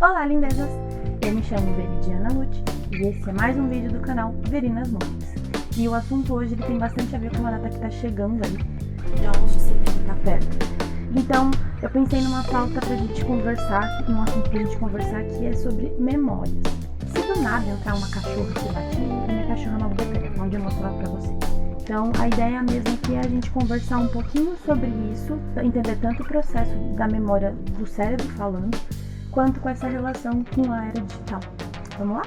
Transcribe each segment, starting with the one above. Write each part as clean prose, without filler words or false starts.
Olá, lindezas! Eu me chamo Veridiana Lute e esse é mais um vídeo do canal Verinas Nudes. E o assunto hoje ele tem bastante a ver com a data que tá chegando aí, dia 11 de setembro, tá perto. Então, eu pensei numa pauta pra gente conversar, num assunto pra gente conversar que é sobre memórias. Se do nada entrar uma cachorra aqui batendo, minha cachorra não vai onde eu mostrar pra vocês. Então, a ideia mesmo aqui é a gente conversar um pouquinho sobre isso, entender tanto o processo da memória do cérebro falando, quanto com essa relação com a era digital. Vamos lá?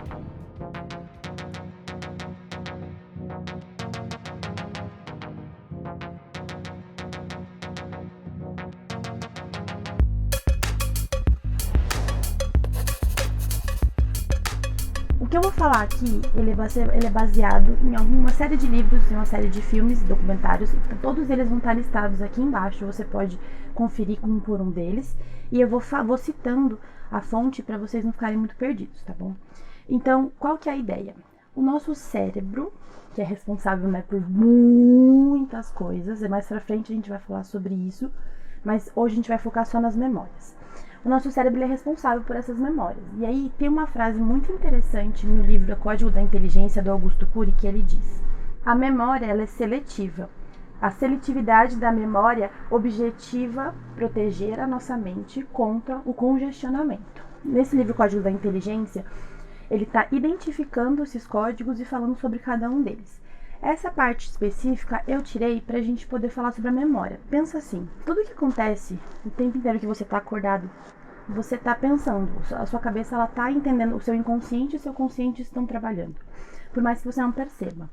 O que eu vou falar aqui, ele é baseado em alguma série de livros, em uma série de filmes e documentários. Então, todos eles vão estar listados aqui embaixo, você pode conferir um por um deles. E eu vou citando a fonte para vocês não ficarem muito perdidos, tá bom? Então, qual que é a ideia? O nosso cérebro, que é responsável, né, por muitas coisas, e mais pra frente a gente vai falar sobre isso, mas hoje a gente vai focar só nas memórias. O nosso cérebro é responsável por essas memórias. E aí tem uma frase muito interessante no livro Código da Inteligência, do Augusto Cury, que ele diz: a memória ela é seletiva. A seletividade da memória objetiva proteger a nossa mente contra o congestionamento. Nesse livro Código da Inteligência, ele está identificando esses códigos e falando sobre cada um deles. Essa parte específica eu tirei para a gente poder falar sobre a memória. Pensa assim, tudo que acontece o tempo inteiro que você está acordado, você está pensando, a sua cabeça ela está entendendo, o seu inconsciente e o seu consciente estão trabalhando, por mais que você não perceba.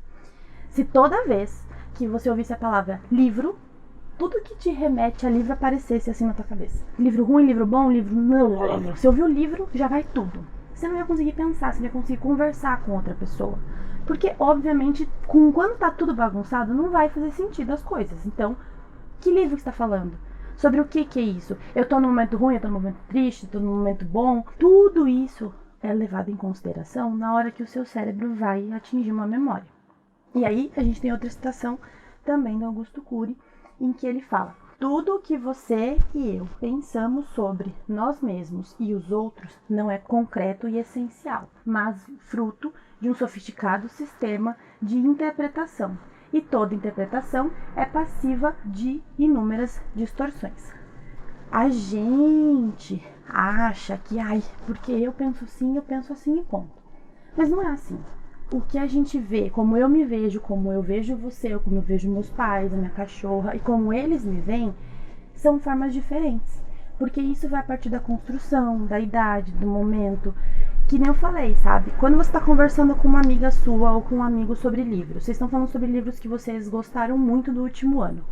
Se toda vez que você ouvisse a palavra livro, tudo que te remete a livro aparecesse assim na tua cabeça. Livro ruim, livro bom, livro... Você ouviu o livro, já vai tudo. Você não ia conseguir pensar, você não ia conseguir conversar com outra pessoa. Porque, obviamente, quando tá tudo bagunçado, não vai fazer sentido as coisas. Então, que livro que você tá falando? Sobre o que é isso? Eu tô num momento ruim, eu tô num momento triste, eu tô num momento bom. Tudo isso é levado em consideração na hora que o seu cérebro vai atingir uma memória. E aí, a gente tem outra citação também do Augusto Cury, em que ele fala: tudo o que você e eu pensamos sobre nós mesmos e os outros não é concreto e essencial, mas fruto de um sofisticado sistema de interpretação. E toda interpretação é passiva de inúmeras distorções. A gente acha que, porque eu penso assim e ponto. Mas não é assim. O que a gente vê, como eu me vejo, como eu vejo você, como eu vejo meus pais, a minha cachorra, e como eles me veem, são formas diferentes. Porque isso vai a partir da construção, da idade, do momento. Que nem eu falei, sabe? Quando você está conversando com uma amiga sua ou com um amigo sobre livros, vocês estão falando sobre livros que vocês gostaram muito do último ano.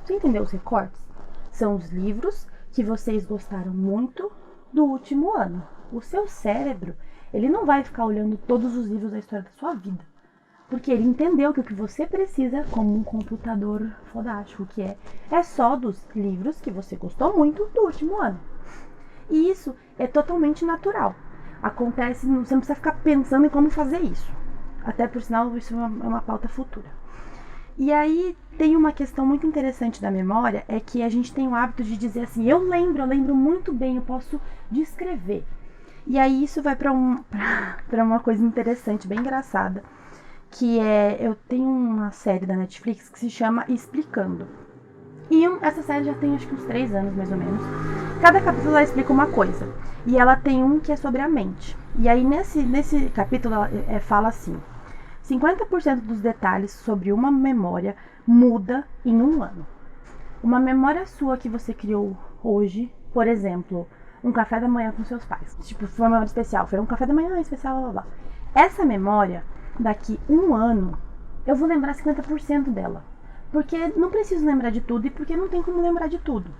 Você entendeu os recortes? São os livros que vocês gostaram muito do último ano. O seu cérebro, ele não vai ficar olhando todos os livros da história da sua vida. Porque ele entendeu que o que você precisa, como um computador fodástico que é só dos livros que você gostou muito do último ano. E isso é totalmente natural. Acontece, você não precisa ficar pensando em como fazer isso. Até por sinal, isso é uma pauta futura. E aí tem uma questão muito interessante da memória, é que a gente tem o hábito de dizer assim, eu lembro muito bem, eu posso descrever. E aí isso vai para uma coisa interessante, bem engraçada, que eu tenho uma série da Netflix que se chama Explicando. E essa série já tem acho que uns 3 anos mais ou menos. Cada capítulo ela explica uma coisa. E ela tem um que é sobre a mente. E aí nesse capítulo ela fala assim: 50% dos detalhes sobre uma memória muda em um ano. Uma memória sua que você criou hoje, por exemplo, um café da manhã com seus pais. Tipo, foi uma memória especial, foi um café da manhã especial, blá blá blá. Essa memória, daqui um ano, eu vou lembrar 50% dela. Porque não preciso lembrar de tudo e porque não tem como lembrar de tudo.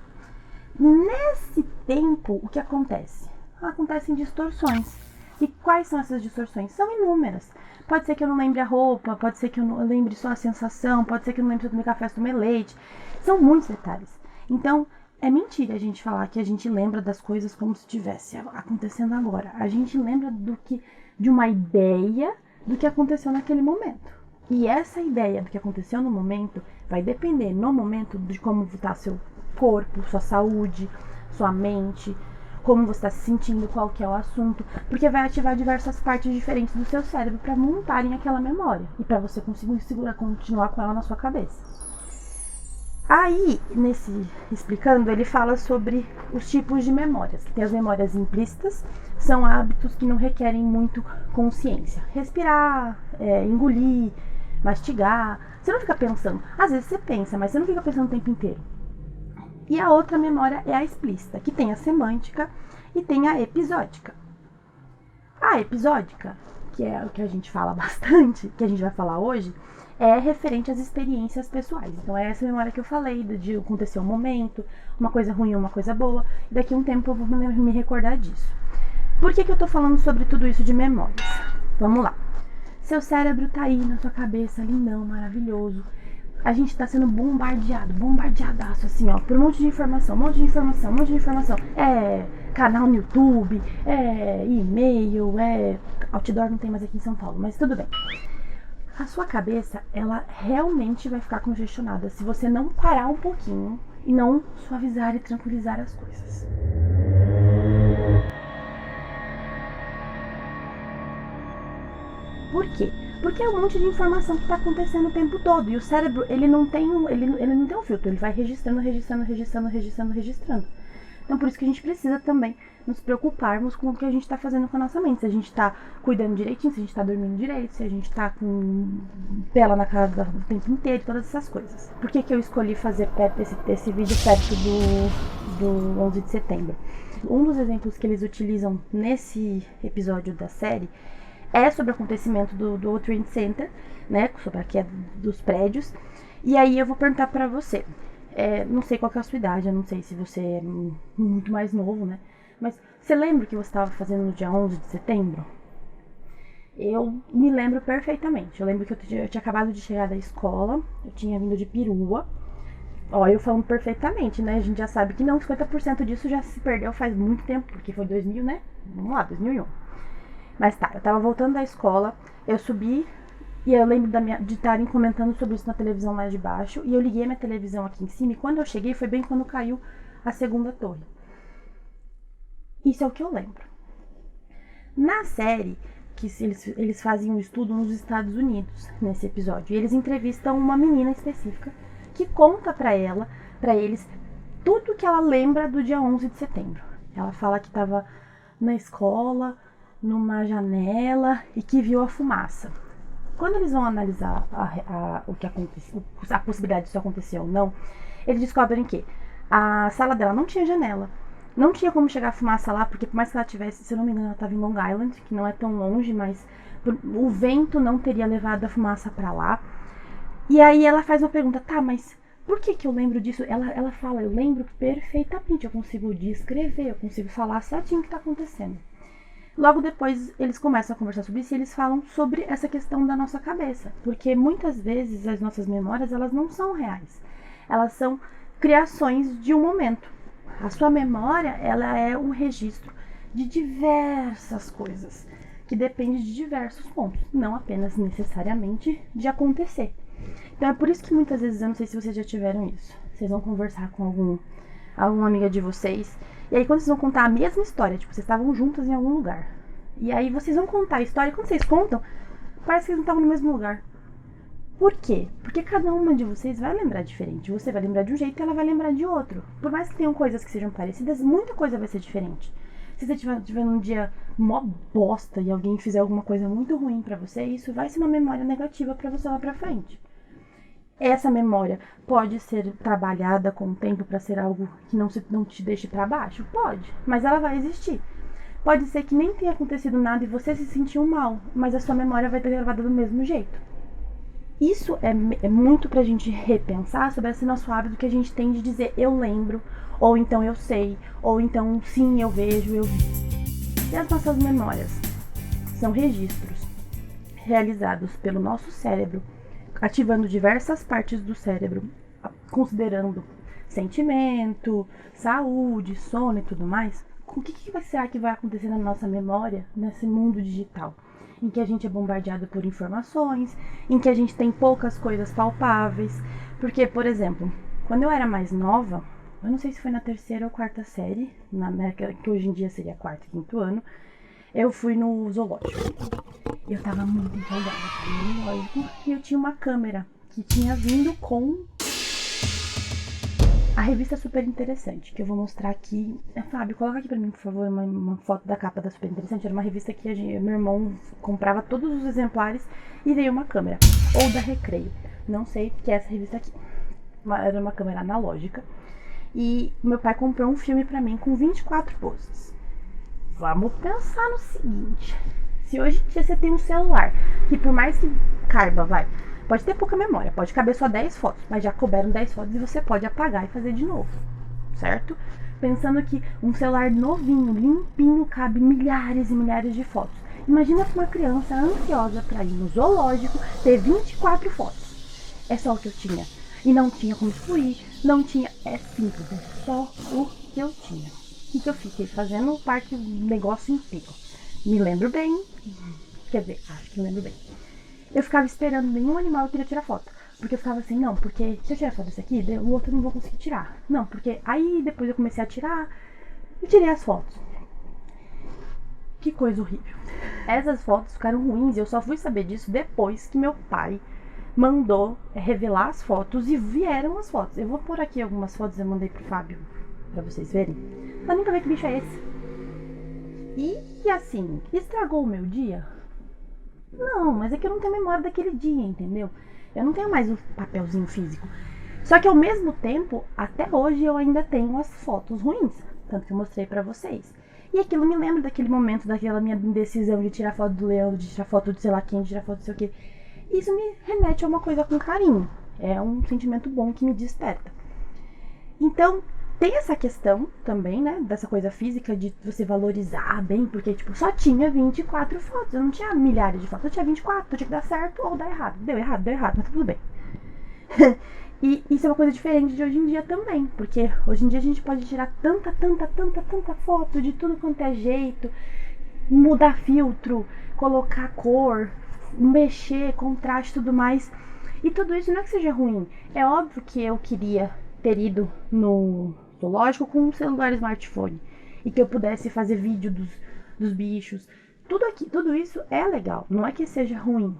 Nesse tempo, o que acontece? Acontecem distorções. E quais são essas distorções? São inúmeras. Pode ser que eu não lembre a roupa, pode ser que eu não lembre só a sensação, pode ser que eu não lembre se eu tomei café, se eu tomei leite. São muitos detalhes. Então, é mentira a gente falar que a gente lembra das coisas como se estivesse acontecendo agora. A gente lembra de uma ideia do que aconteceu naquele momento. E essa ideia do que aconteceu no momento vai depender no momento de como está seu corpo, sua saúde, sua mente, como você está se sentindo, qual que é o assunto, porque vai ativar diversas partes diferentes do seu cérebro para montarem aquela memória e para você conseguir continuar com ela na sua cabeça. Aí, nesse explicando, ele fala sobre os tipos de memórias. Tem as memórias implícitas, são hábitos que não requerem muito consciência. Respirar, engolir, mastigar. Você não fica pensando. Às vezes você pensa, mas você não fica pensando o tempo inteiro. E a outra memória é a explícita, que tem a semântica e tem a episódica. A episódica, que é o que a gente fala bastante, que a gente vai falar hoje, é referente às experiências pessoais. Então é essa memória que eu falei, de acontecer um momento, uma coisa ruim ou uma coisa boa, e daqui a um tempo eu vou me recordar disso. Por que eu tô falando sobre tudo isso de memórias? Vamos lá. Seu cérebro tá aí na sua cabeça, lindão, maravilhoso. A gente tá sendo bombardeadaço, assim, ó, por um monte de informação. Canal no YouTube, e-mail, outdoor não tem mais aqui em São Paulo, mas tudo bem. A sua cabeça, ela realmente vai ficar congestionada se você não parar um pouquinho e não suavizar e tranquilizar as coisas. Por quê? Porque é um monte de informação que está acontecendo o tempo todo. E o cérebro, ele não tem um filtro. Ele vai registrando. Então, por isso que a gente precisa também nos preocuparmos com o que a gente está fazendo com a nossa mente. Se a gente está cuidando direitinho, se a gente está dormindo direito, se a gente está com tela na cara o tempo inteiro, todas essas coisas. Por que eu escolhi fazer esse vídeo perto do 11 de setembro? Um dos exemplos que eles utilizam nesse episódio da série é sobre o acontecimento do World Trade Center, né, sobre a queda dos prédios. E aí eu vou perguntar pra você, não sei qual que é a sua idade, eu não sei se você é muito mais novo, né, mas você lembra o que você estava fazendo no dia 11 de setembro? Eu me lembro perfeitamente. Eu lembro que eu tinha acabado de chegar da escola, eu tinha vindo de perua. Ó, eu falando perfeitamente, né, a gente já sabe que não, 50% disso já se perdeu faz muito tempo, porque foi 2000, né, vamos lá, 2001. Mas tá, eu tava voltando da escola, eu subi e eu lembro de estarem comentando sobre isso na televisão lá de baixo. E eu liguei a minha televisão aqui em cima e quando eu cheguei foi bem quando caiu a segunda torre. Isso é o que eu lembro. Na série, que eles fazem um estudo nos Estados Unidos, nesse episódio. E eles entrevistam uma menina específica que conta pra eles, tudo que ela lembra do dia 11 de setembro. Ela fala que tava na escola, numa janela e que viu a fumaça. Quando eles vão analisar o que aconteceu, a possibilidade disso acontecer ou não, eles descobrem que a sala dela não tinha janela, não tinha como chegar a fumaça lá, porque por mais que ela tivesse, se eu não me engano, ela estava em Long Island, que não é tão longe, mas o vento não teria levado a fumaça para lá. E aí ela faz uma pergunta, tá, mas por que eu lembro disso? Ela fala, eu lembro perfeitamente, eu consigo descrever, eu consigo falar certinho o que está acontecendo. Logo depois eles começam a conversar sobre isso e eles falam sobre essa questão da nossa cabeça. Porque muitas vezes as nossas memórias, elas não são reais. Elas são criações de um momento. A sua memória, ela é um registro de diversas coisas, que depende de diversos pontos, não apenas necessariamente de acontecer. Então é por isso que muitas vezes, eu não sei se vocês já tiveram isso, vocês vão conversar com alguma amiga de vocês. E aí quando vocês vão contar a mesma história, tipo, vocês estavam juntas em algum lugar. E aí vocês vão contar a história e quando vocês contam, parece que vocês não estavam no mesmo lugar. Por quê? Porque cada uma de vocês vai lembrar diferente. Você vai lembrar de um jeito e ela vai lembrar de outro. Por mais que tenham coisas que sejam parecidas, muita coisa vai ser diferente. Se você tiver num dia mó bosta e alguém fizer alguma coisa muito ruim pra você, isso vai ser uma memória negativa pra você lá pra frente. Essa memória pode ser trabalhada com o tempo para ser algo que não te deixe para baixo? Pode, mas ela vai existir. Pode ser que nem tenha acontecido nada e você se sentiu mal, mas a sua memória vai ter gravada do mesmo jeito. Isso é muito pra gente repensar sobre esse nosso hábito que a gente tem de dizer eu lembro, ou então eu sei, ou então sim, eu vejo, eu vi. E as nossas memórias são registros realizados pelo nosso cérebro, ativando diversas partes do cérebro, considerando sentimento, saúde, sono e tudo mais. O que será que vai acontecer na nossa memória nesse mundo digital? Em que a gente é bombardeado por informações, em que a gente tem poucas coisas palpáveis. Porque, por exemplo, quando eu era mais nova, eu não sei se foi na terceira ou quarta série, que hoje em dia seria quarto e quinto ano, eu fui no zoológico. Eu tava muito empolgada no zoológico e eu tinha uma câmera que tinha vindo com a revista Super Interessante, que eu vou mostrar aqui. Fábio, coloca aqui pra mim, por favor, uma foto da capa da Super Interessante. Era uma revista que meu irmão comprava todos os exemplares e veio uma câmera. Ou da Recreio. Não sei, que é essa revista aqui. Era uma câmera analógica. E meu pai comprou um filme pra mim com 24 poses. Vamos pensar no seguinte. Se hoje em dia você tem um celular, que por mais que caiba, pode ter pouca memória, pode caber só 10 fotos, mas já couberam 10 fotos e você pode apagar e fazer de novo, certo? Pensando que um celular novinho, limpinho, cabe milhares e milhares de fotos. Imagina uma criança ansiosa para ir no zoológico ter 24 fotos. É só o que eu tinha. E não tinha como excluir, não tinha. É simples, é só o que eu tinha. E que eu fiquei fazendo o parque, o negócio inteiro. Me lembro bem, quer dizer, acho que me lembro bem. Eu ficava esperando nenhum animal, eu queria tirar foto. Porque eu ficava assim, não, porque se eu tirar foto desse aqui, o outro eu não vou conseguir tirar. Não, porque aí depois eu comecei a tirar e tirei as fotos. Que coisa horrível. Essas fotos ficaram ruins e eu só fui saber disso depois que meu pai mandou revelar as fotos e vieram as fotos. Eu vou pôr aqui algumas fotos que eu mandei pro Fábio pra vocês verem. Mas nunca ver que bicho é esse. E assim, estragou o meu dia? Não, mas é que eu não tenho memória daquele dia, entendeu? Eu não tenho mais o papelzinho físico. Só que ao mesmo tempo, até hoje eu ainda tenho as fotos ruins. Tanto que eu mostrei pra vocês. E aquilo me lembra daquele momento, daquela minha indecisão de tirar foto do leão, de tirar foto de sei lá quem, de tirar foto de sei o que. Isso me remete a uma coisa com carinho. É um sentimento bom que me desperta. Então, tem essa questão também, né, dessa coisa física de você valorizar bem, porque, tipo, só tinha 24 fotos, eu não tinha milhares de fotos, eu tinha 24, tinha que dar certo ou dar errado. Deu errado, mas tudo bem. E isso é uma coisa diferente de hoje em dia também, porque hoje em dia a gente pode tirar tanta foto de tudo quanto é jeito, mudar filtro, colocar cor, mexer, contraste e tudo mais. E tudo isso não é que seja ruim. É óbvio que eu queria ter ido no zoológico com um celular smartphone e que eu pudesse fazer vídeo dos bichos. Tudo isso é legal, não é que seja ruim.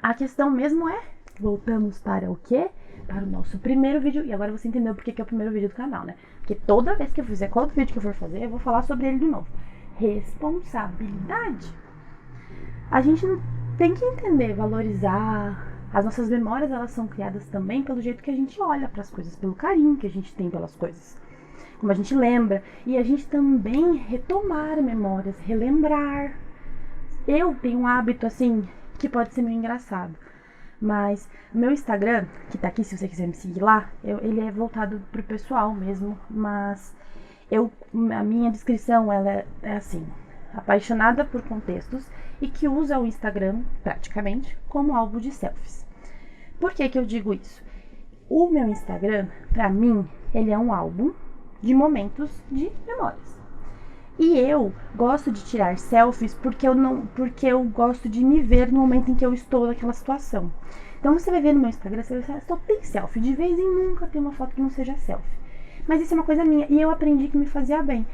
A questão mesmo é, voltamos para o quê? Para o nosso primeiro vídeo. E agora você entendeu porque que é o primeiro vídeo do canal, né? Porque toda vez que eu fizer, qual vídeo que eu for fazer, eu vou falar sobre ele de novo. Responsabilidade. A gente tem que entender, valorizar. As nossas memórias, elas são criadas também pelo jeito que a gente olha para as coisas, pelo carinho que a gente tem pelas coisas, como a gente lembra. E a gente também retomar memórias, relembrar. Eu tenho um hábito assim que pode ser meio engraçado, mas meu Instagram, que tá aqui se você quiser me seguir lá, ele é voltado pro pessoal mesmo, mas a minha descrição ela é assim: apaixonada por contextos e que usa o Instagram praticamente como álbum de selfies. Por que que eu digo isso? O meu Instagram, pra mim, ele é um álbum de momentos de memórias. E eu gosto de tirar selfies porque eu gosto de me ver no momento em que eu estou naquela situação. Então você vai ver no meu Instagram, você vai ver, só tem selfie. De vez em nunca tem uma foto que não seja selfie. Mas isso é uma coisa minha e eu aprendi que me fazia bem.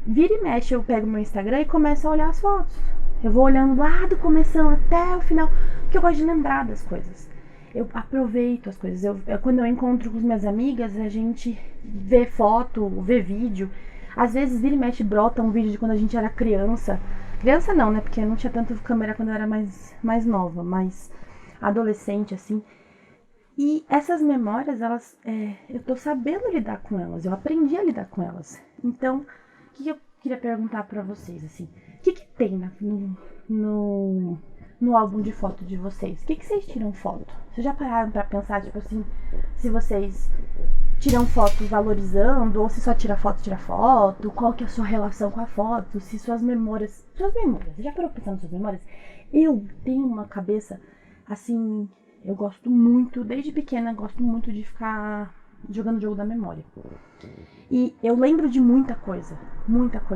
Vira e mexe, eu pego meu Instagram e começo a olhar as fotos. Eu vou olhando lá do começão até o final, porque eu gosto de lembrar das coisas. Eu aproveito as coisas. Quando eu encontro com as minhas amigas, a gente vê foto, vê vídeo. Às vezes vira e mexe, brota um vídeo de quando a gente era criança. Criança não, né? Porque eu não tinha tanto câmera quando eu era mais nova, mas adolescente, assim. E essas memórias, eu tô sabendo lidar com elas. Eu aprendi a lidar com elas. Então, o que eu queria perguntar pra vocês, assim? O que tem no álbum de foto de vocês? O que vocês tiram foto? Vocês já pararam pra pensar, tipo assim, se vocês tiram foto valorizando, ou se só tira foto, qual que é a sua relação com a foto, se suas memórias, você já parou pensando nas suas memórias? Eu tenho uma cabeça, assim, eu gosto muito, desde pequena, gosto muito de ficar jogando o jogo da memória. E eu lembro de muita coisa,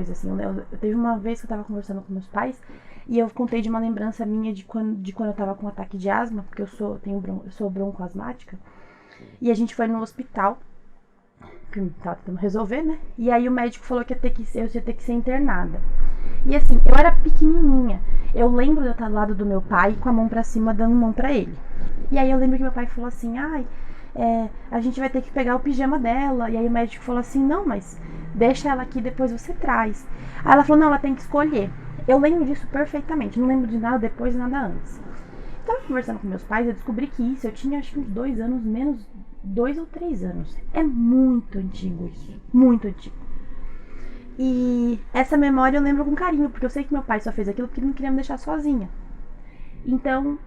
assim. Eu teve uma vez que eu tava conversando com meus pais e eu contei de uma lembrança minha de quando eu tava com um ataque de asma, porque eu sou broncoasmática. E a gente foi no hospital que tava tentando resolver, né? E aí o médico falou que eu ia ter que ser internada. E assim, eu era pequenininha. Eu lembro de eu estar do lado do meu pai com a mão pra cima, dando mão pra ele. E aí eu lembro que meu pai falou assim, a gente vai ter que pegar o pijama dela. E aí o médico falou assim, não, mas deixa ela aqui, depois você traz. Aí ela falou, não, ela tem que escolher. Eu lembro disso perfeitamente, não lembro de nada depois, nada antes. Tava conversando com meus pais, eu descobri que isso, eu tinha acho que uns 2 anos, menos 2 ou 3 anos. É muito antigo isso, muito antigo. E essa memória eu lembro com carinho, porque eu sei que meu pai só fez aquilo porque ele não queria me deixar sozinha. Então,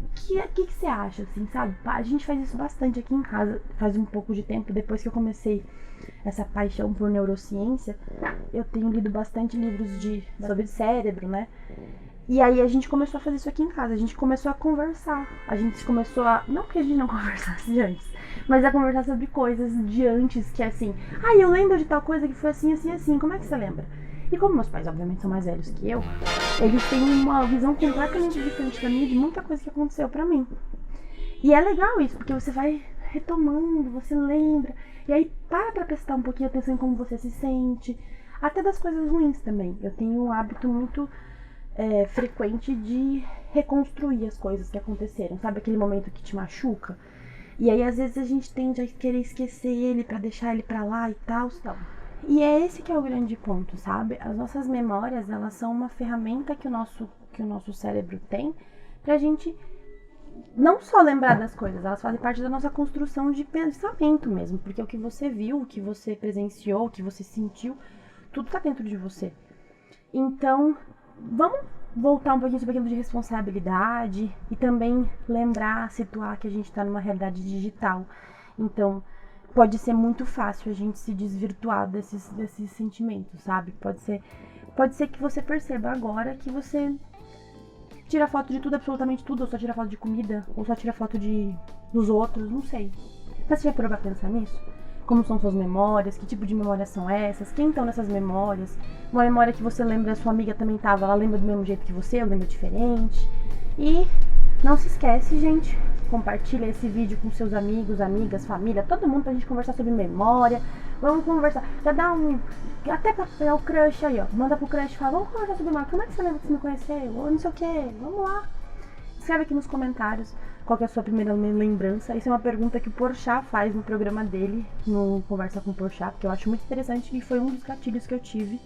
o que você acha, assim, sabe? A gente faz isso bastante aqui em casa, faz um pouco de tempo, depois que eu comecei essa paixão por neurociência, eu tenho lido bastante livros sobre cérebro, né? E aí a gente começou a fazer isso aqui em casa, a gente começou a conversar, a gente começou a, não que a gente não conversasse de antes, mas a conversar sobre coisas de antes, que é assim, eu lembro de tal coisa que foi assim, assim, assim, como é que você lembra? E como meus pais, obviamente, são mais velhos que eu, eles têm uma visão completamente diferente da minha de muita coisa que aconteceu pra mim. E é legal isso, porque você vai retomando, você lembra, e aí para pra prestar um pouquinho atenção em como você se sente, até das coisas ruins também. Eu tenho um hábito muito frequente de reconstruir as coisas que aconteceram, sabe aquele momento que te machuca? E aí às vezes a gente tende a querer esquecer ele pra deixar ele pra lá e tal. E é esse que é o grande ponto, sabe? As nossas memórias, elas são uma ferramenta que o nosso cérebro tem pra gente não só lembrar das coisas, elas fazem parte da nossa construção de pensamento mesmo, porque o que você viu, o que você presenciou, o que você sentiu, tudo tá dentro de você. Então, vamos voltar um pouquinho sobre aquilo de responsabilidade e também lembrar, situar que a gente está numa realidade digital. Então, pode ser muito fácil a gente se desvirtuar desses sentimentos, sabe? Pode ser que você perceba agora que você tira foto de tudo, absolutamente tudo, ou só tira foto de comida, ou só tira foto dos outros, não sei. Mas você já parou pra pensar nisso? Como são suas memórias, que tipo de memórias são essas, quem estão nessas memórias. Uma memória que você lembra, a sua amiga também tava, ela lembra do mesmo jeito que você, ou lembra diferente. E não se esquece, gente, compartilha esse vídeo com seus amigos, amigas, família, todo mundo pra gente conversar sobre memória. Vamos conversar, já dá até pra pegar o crush aí, ó, manda pro crush e fala, vamos conversar sobre memória, como é que você lembra que você me conheceu, ou não sei o que, vamos lá. Escreve aqui nos comentários qual que é a sua primeira lembrança. Isso é uma pergunta que o Porchat faz no programa dele, no Conversa com o Porchat, porque eu acho muito interessante e foi um dos gatilhos que eu tive.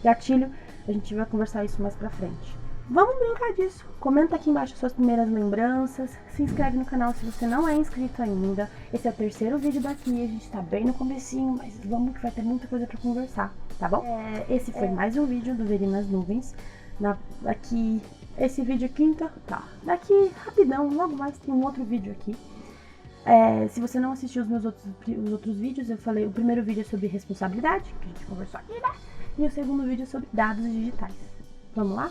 Gatilho, a gente vai conversar isso mais pra frente. Vamos brincar disso. Comenta aqui embaixo suas primeiras lembranças. Se inscreve no canal se você não é inscrito ainda. Esse é o terceiro vídeo daqui. A gente tá bem no comecinho, mas vamos que vai ter muita coisa pra conversar, tá bom? Esse foi mais um vídeo do Veri nas Nuvens. Esse vídeo aqui, então, tá. Daqui, rapidão, logo mais tem um outro vídeo aqui. Se você não assistiu os outros vídeos, eu falei, o primeiro vídeo é sobre responsabilidade, que a gente conversou aqui, né? E o segundo vídeo é sobre dados digitais. Vamos lá?